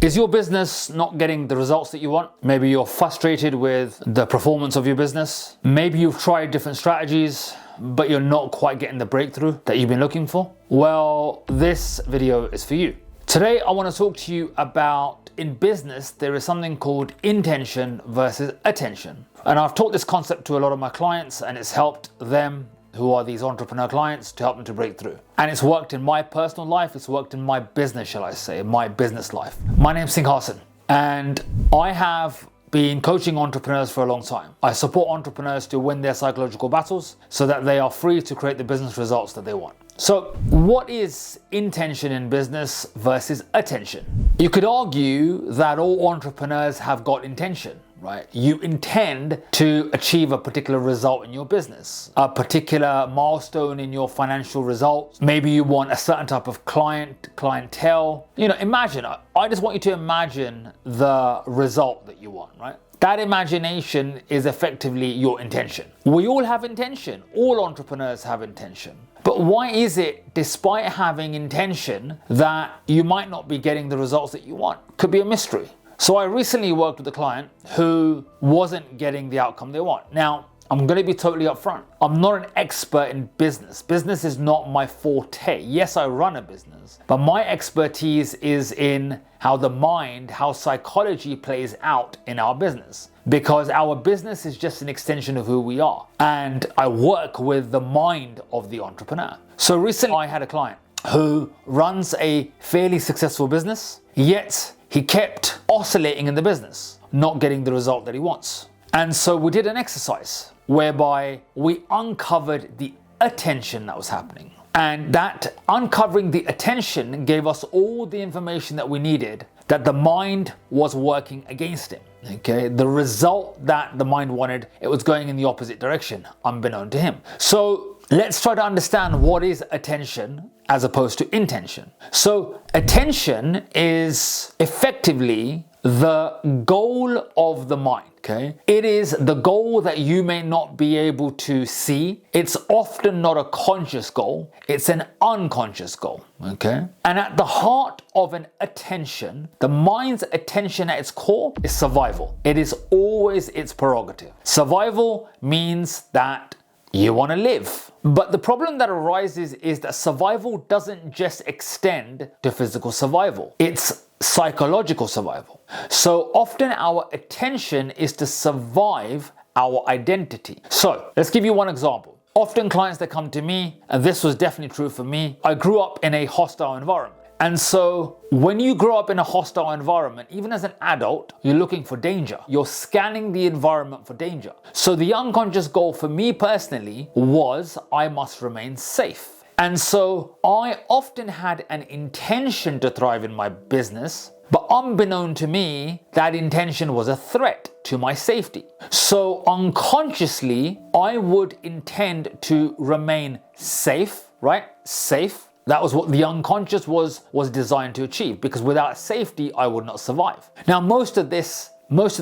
Is your business not getting the results that you want? Maybe you're frustrated with the performance of your business. Maybe you've tried different strategies, but you're not quite getting the breakthrough that you've been looking for. Well, this video is for you. Today, I want to talk to you about, in business, there is something called intention versus attention. And I've taught this concept to a lot of my clients, and it's helped them, who are these entrepreneur clients, to help them to break through. And it's worked in my personal life, it's worked in my business, shall I say, my business life. My name's Singhasan, and I have been coaching entrepreneurs for a long time. I support entrepreneurs to win their psychological battles so that they are free to create the business results that they want. So what is intention in business versus attention? You could argue that all entrepreneurs have got intention, right? You intend to achieve a particular result in your business, a particular milestone in your financial results. Maybe you want a certain type of clientele. Imagine, I just want you to imagine the result that you want, right? That imagination is effectively your intention. We all have intention. All entrepreneurs have intention. But why is it, despite having intention, that you might not be getting the results that you want? Could be a mystery. So I recently worked with a client who wasn't getting the outcome they want. Now, I'm going to be totally upfront. I'm not an expert in business. Business is not my forte. Yes, I run a business, but my expertise is in how the mind, how psychology plays out in our business. Because our business is just an extension of who we are. And I work with the mind of the entrepreneur. So recently I had a client who runs a fairly successful business, yet he kept oscillating in the business, not getting the result that he wants. And so we did an exercise whereby we uncovered the attention that was happening. And that uncovering the attention gave us all the information that we needed that the mind was working against him. Okay, the result that the mind wanted, it was going in the opposite direction, unbeknown to him. So let's try to understand what is attention as opposed to intention. So attention is effectively the goal of the mind. Okay, it is the goal that you may not be able to see. It's often not a conscious goal, it's an unconscious goal. Okay, and at the heart of an attention, the mind's attention at its core is survival. It is always its prerogative. Survival means that you want to live. But the problem that arises is that survival doesn't just extend to physical survival. It's psychological survival. So often our attention is to survive our identity. So let's give you one example. Often clients that come to me, and this was definitely true for me, I grew up in a hostile environment. And so when you grow up in a hostile environment, even as an adult, you're looking for danger. You're scanning the environment for danger. So the unconscious goal for me personally was I must remain safe. And so I often had an intention to thrive in my business, but unbeknown to me, that intention was a threat to my safety. So unconsciously, I would intend to remain safe, right? Safe. That was what the unconscious was designed to achieve, because without safety, I would not survive. Now, most of this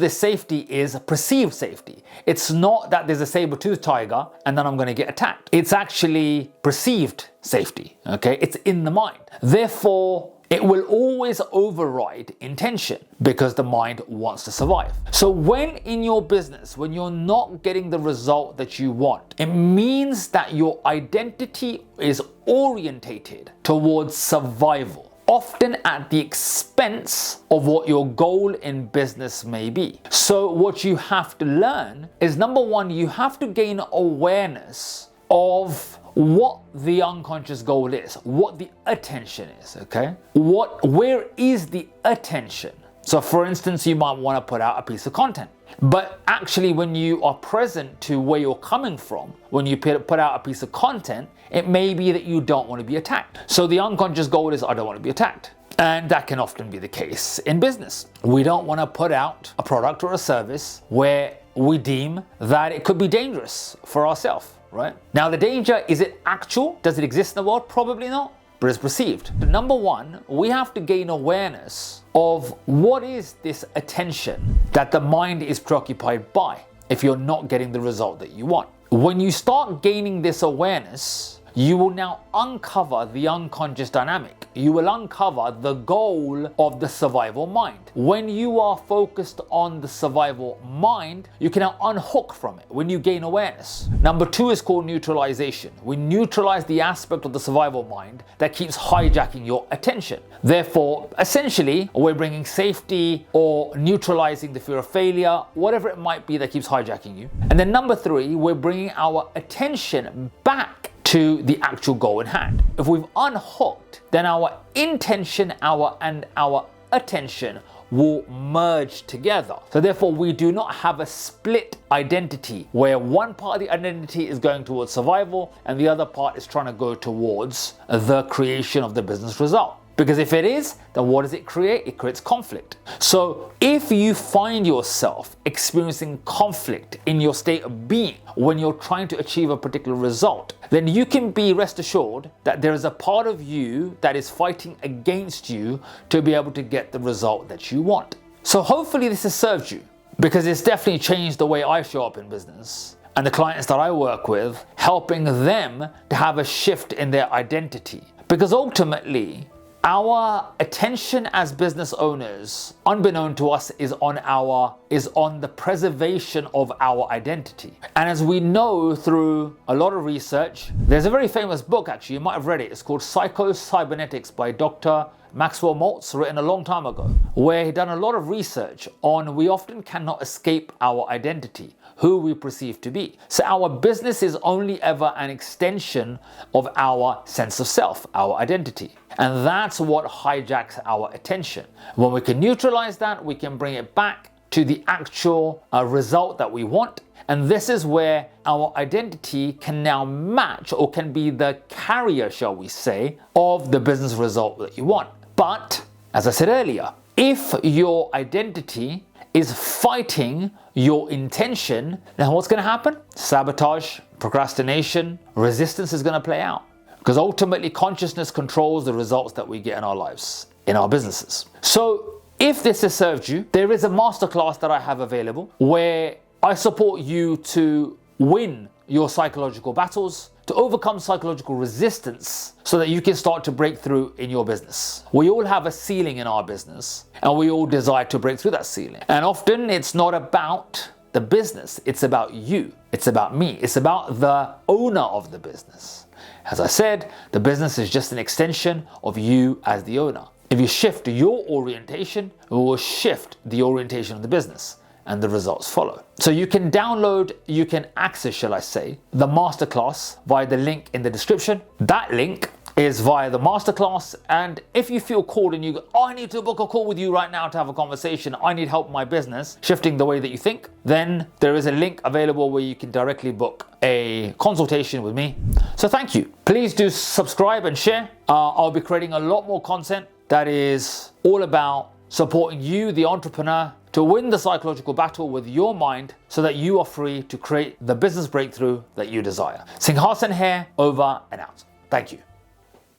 safety is perceived safety. It's not that there's a saber-toothed tiger and then I'm going to get attacked. It's actually perceived safety, okay? It's in the mind. Therefore, it will always override intention because the mind wants to survive. So when in your business, when you're not getting the result that you want, it means that your identity is orientated towards survival, often at the expense of what your goal in business may be. So what you have to learn is, number one, you have to gain awareness of what the unconscious goal is, what the attention is, okay? Where is the attention? So for instance, you might want to put out a piece of content. But actually, when you are present to where you're coming from, when you put out a piece of content, it may be that you don't want to be attacked. So the unconscious goal is, I don't want to be attacked. And that can often be the case in business. We don't want to put out a product or a service where we deem that it could be dangerous for ourselves, right? Now, the danger, is it actual? Does it exist in the world? Probably not, but it's perceived. Number one, we have to gain awareness of what is this attention that the mind is preoccupied by if you're not getting the result that you want. When you start gaining this awareness, you will now uncover the unconscious dynamic. You will uncover the goal of the survival mind. When you are focused on the survival mind, you can now unhook from it when you gain awareness. Number 2 is called neutralization. We neutralize the aspect of the survival mind that keeps hijacking your attention. Therefore, essentially, we're bringing safety or neutralizing the fear of failure, whatever it might be that keeps hijacking you. And then number 3, we're bringing our attention back to the actual goal in hand. If we've unhooked, then our intention, our attention will merge together. So therefore, we do not have a split identity where one part of the identity is going towards survival and the other part is trying to go towards the creation of the business result. Because if it is, then what does it create? It creates conflict. So if you find yourself experiencing conflict in your state of being when you're trying to achieve a particular result, then you can be rest assured that there is a part of you that is fighting against you to be able to get the result that you want. So hopefully this has served you, because it's definitely changed the way I show up in business and the clients that I work with, helping them to have a shift in their identity. Because ultimately, our attention as business owners, unbeknown to us, is on the preservation of our identity. And as we know through a lot of research, there's a very famous book, actually, you might have read it. It's called Psycho-Cybernetics by Dr. Maxwell Maltz, written a long time ago, where he done a lot of research on we often cannot escape our identity, who we perceive to be. So our business is only ever an extension of our sense of self, our identity. And that's what hijacks our attention. When we can neutralize that, we can bring it back to the actual result that we want. And this is where our identity can now match, or can be the carrier, shall we say, of the business result that you want. But, as I said earlier, if your identity is fighting your intention, then what's going to happen? Sabotage, procrastination, resistance is going to play out. Because ultimately, consciousness controls the results that we get in our lives, in our businesses. So, if this has served you, there is a masterclass that I have available where I support you to win your psychological battles, to overcome psychological resistance, so that you can start to break through in your business. We all have a ceiling in our business, and we all desire to break through that ceiling. And often it's not about the business, it's about you, it's about me, it's about the owner of the business. As I said, the business is just an extension of you as the owner. If you shift your orientation, it will shift the orientation of the business, and the results follow. So you can download, you can access, shall I say, the masterclass via the link in the description. That link is via the masterclass, and if you feel called and you go, oh, I need to book a call with you right now to have a conversation, I need help in my business shifting the way that you think, then there is a link available where you can directly book a consultation with me. So thank you. Please do subscribe and share. I'll be creating a lot more content that is all about supporting you, the entrepreneur, to win the psychological battle with your mind so that you are free to create the business breakthrough that you desire. Singh Hassan here, over and out. Thank you.